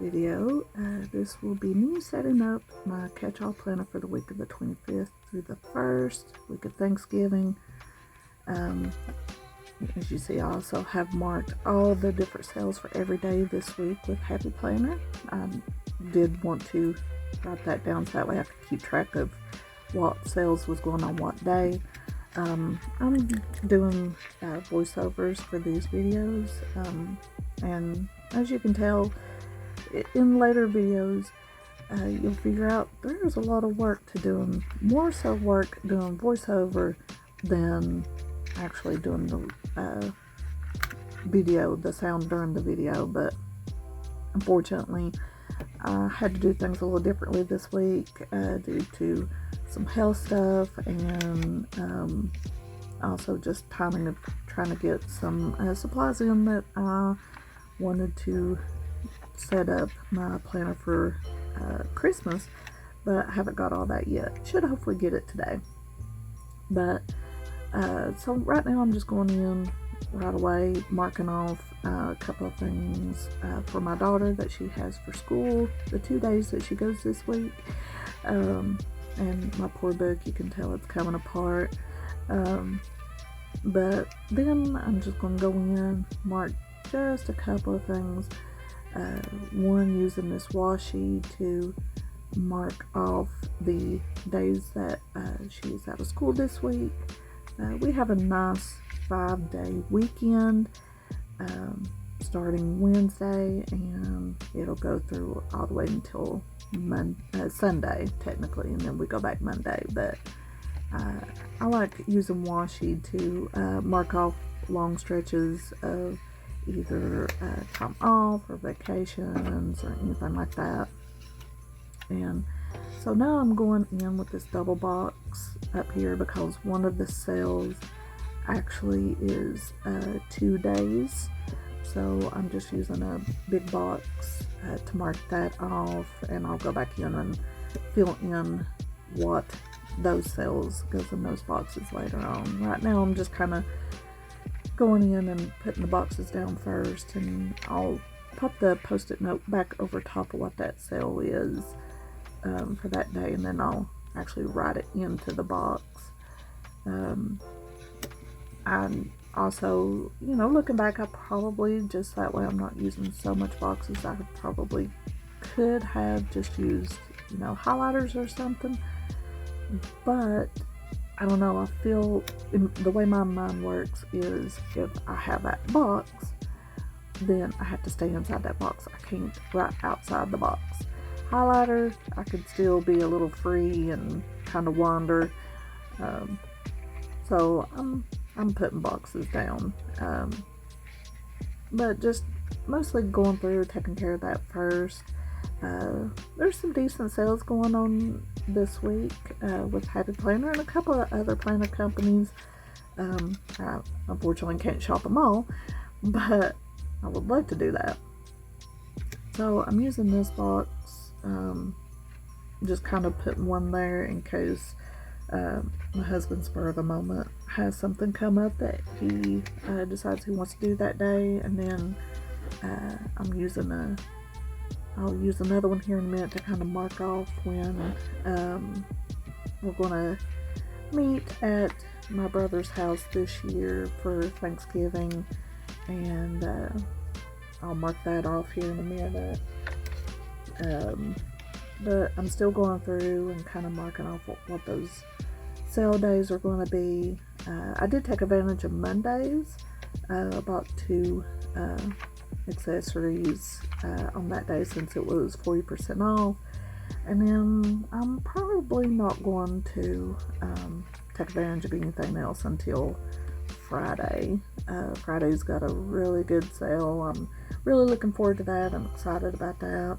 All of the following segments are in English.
video. This will be me setting up my catch-all planner for the week of the 25th through the 1st, week of Thanksgiving. As you see, I also have marked all the different sales for every day this week with Happy Planner. I did want to write that down so that way I could keep track of what sales was going on what day. I'm doing voiceovers for these videos, and as you can tell in later videos, you'll figure out there's a lot of work to doing, more so work doing voiceover than actually doing the video, the sound during the video. But unfortunately I had to do things a little differently this week due to some health stuff, and also just timing of trying to get some supplies in that I wanted to set up my planner for Christmas, but I haven't got all that yet. Should hopefully get it today. But so right now I'm just going in right away, marking off a couple of things for my daughter that she has for school, the 2 days that she goes this week. And my poor book, you can tell it's coming apart. But then I'm just going to go in, mark just a couple of things. One, using this washi to mark off the days that she's out of school this week. We have a nice 5-day weekend starting Wednesday, and it'll go through all the way until Sunday technically, and then we go back Monday. But I like using washi to mark off long stretches of either time off or vacations or anything like that. And so now I'm going in with this double box up here because one of the sales actually is 2 days. So I'm just using a big box to mark that off, and I'll go back in and fill in what those sales goes in those boxes later on. Right now I'm just kind of going in and putting the boxes down first, and I'll pop the post-it note back over top of what that sale is for that day, and then I'll actually write it into the box. I'm also, looking back, I probably, just that way I'm not using so much boxes, I probably could have just used, highlighters or something. But I don't know, I feel the way my mind works is if I have that box, then I have to stay inside that box. I can't write outside the box. Highlighter, I could still be a little free and kind of wander. So I'm putting boxes down. But just mostly going through, taking care of that first. There's some decent sales going on this week with Happy Planner and a couple of other planner companies. I unfortunately can't shop them all, but I would like to do that. So I'm using this box, just kind of putting one there in case my husband, spur of the moment, has something come up that he decides he wants to do that day. And then I'll use another one here in a minute to kind of mark off when we're going to meet at my brother's house this year for Thanksgiving, and I'll mark that off here in a minute. But I'm still going through and kind of marking off what those sale days are going to be. I did take advantage of Mondays. Bought 2 accessories on that day since it was 40% off. And then I'm probably not going to take advantage of anything else until Friday. Friday's got a really good sale. I'm really looking forward to that. I'm excited about that.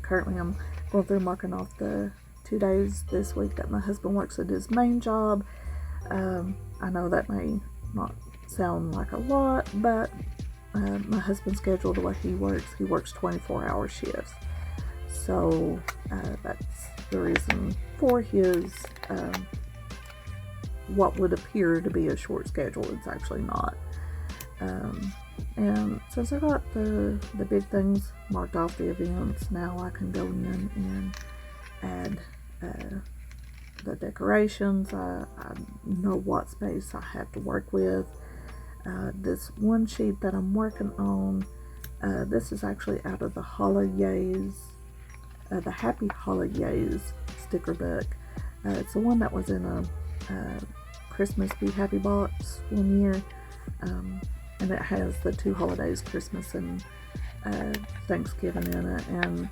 Currently I'm going through marking off the 2 days this week that my husband works at his main job. I know that may not sound like a lot, but my husband's schedule, the way he works 24-hour shifts. So that's the reason for his what would appear to be a short schedule. It's actually not. And since I got the big things marked off, the events, now I can go in and add the decorations. I know what space I have to work with. This one sheet that I'm working on, this is actually out of the Holidays, the Happy Holidays sticker book. It's the one that was in a Christmas Be Happy box one year, and it has the 2 holidays, Christmas and Thanksgiving in it. And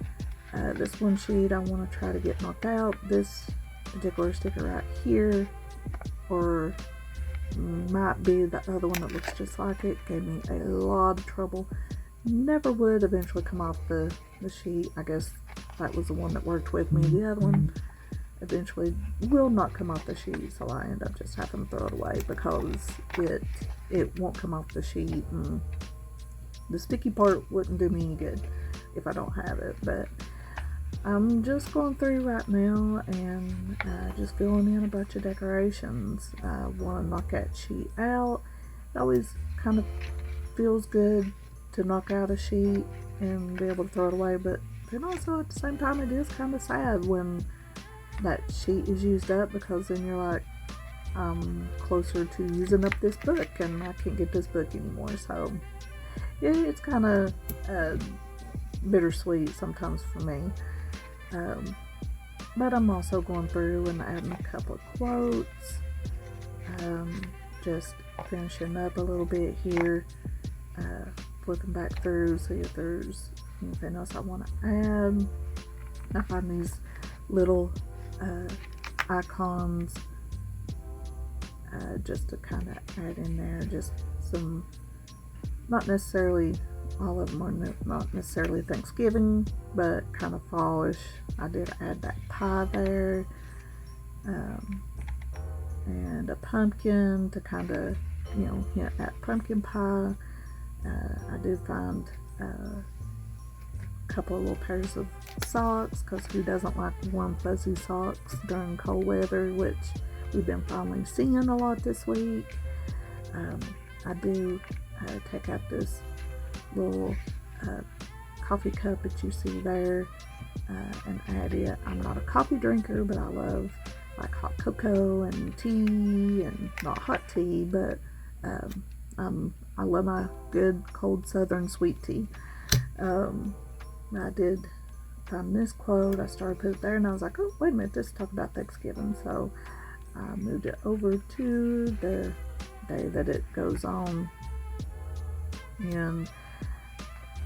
this one sheet I want to try to get knocked out. This particular sticker right here, or might be the other one that looks just like it, gave me a lot of trouble. Never would eventually come off the sheet. I guess that was the one that worked with me. The other one eventually will not come off the sheet, so I end up just having to throw it away because it won't come off the sheet, and the sticky part wouldn't do me any good if I don't have it. But I'm just going through right now and just filling in a bunch of decorations. I want to knock that sheet out. It always kind of feels good to knock out a sheet and be able to throw it away, but then also at the same time it is kind of sad when that sheet is used up, because then you're like, I'm closer to using up this book and I can't get this book anymore. So it's kind of bittersweet sometimes for me. But I'm also going through and adding a couple of quotes, just finishing up a little bit here, flipping back through, see if there's anything else I want to add. I find these little icons just to kind of add in there, just some, not necessarily all of them are not necessarily Thanksgiving, but kind of fallish. I did add that pie there, and a pumpkin to kind of, hint at pumpkin pie. I did find a couple of little pairs of socks, because who doesn't like warm fuzzy socks during cold weather, which we've been finally seeing a lot this week. I do take out this little coffee cup that you see there and add it. I'm not a coffee drinker, but I love like hot cocoa and tea, and not hot tea, but I love my good cold southern sweet tea. I did find this quote. I started putting it there and I was like, oh wait a minute, this is talking about Thanksgiving, so I moved it over to the day that it goes on. And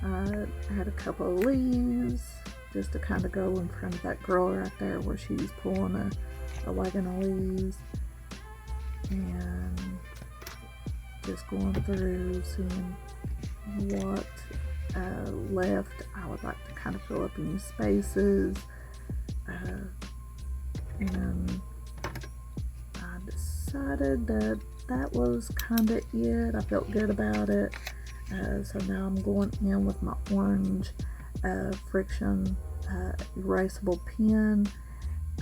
I had a couple of leaves just to kind of go in front of that girl right there where she's pulling a wagon of leaves, and just going through seeing what left I would like to kind of fill up any spaces, and I decided that was kind of it. I felt good about it. So now I'm going in with my orange friction erasable pen.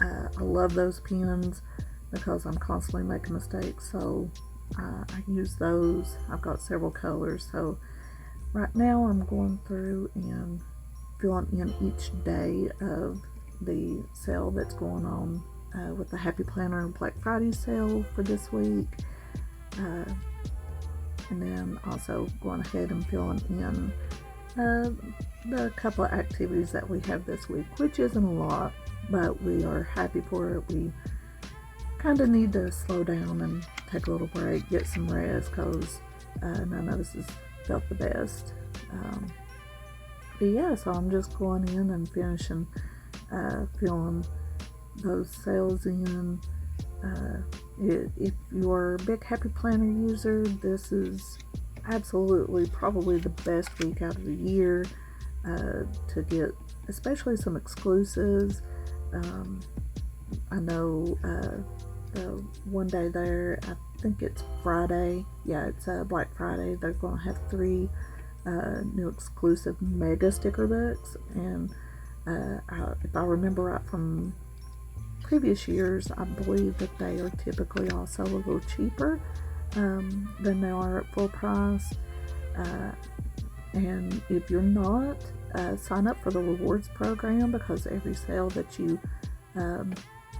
I love those pens because I'm constantly making mistakes, so I use those. I've got several colors, so right now I'm going through and filling in each day of the sale that's going on with the Happy Planner Black Friday sale for this week. And then also going ahead and filling in the couple of activities that we have this week, which isn't a lot, but we are happy for it. We kind of need to slow down and take a little break, get some rest, because none of us has felt the best. But yeah, so I'm just going in and finishing filling those sales in. If you're a big Happy Planner user, this is absolutely probably the best week out of the year to get especially some exclusives. I know the one day there, I think it's Friday, yeah, it's Black Friday, they're going to have 3 new exclusive mega sticker books, and if I remember right from previous years, I believe that they are typically also a little cheaper than they are at full price. And if you're not, sign up for the rewards program, because every sale that you,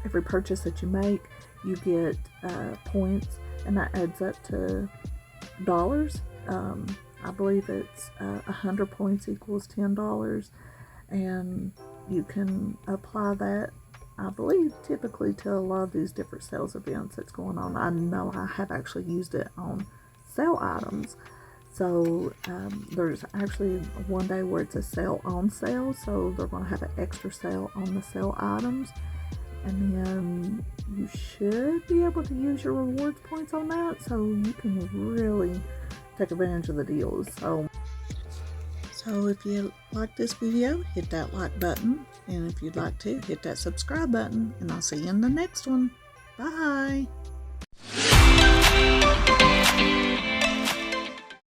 every purchase that you make, you get points, and that adds up to dollars. I believe it's 100 points equals $10, and you can apply that, I believe, typically to a lot of these different sales events that's going on. I know I have actually used it on sale items. So there's actually one day where it's a sale on sale, so they're going to have an extra sale on the sale items, and then you should be able to use your rewards points on that, so you can really take advantage of the deals. So if you like this video, hit that like button, and if you'd like to, hit that subscribe button, and I'll see you in the next one. Bye!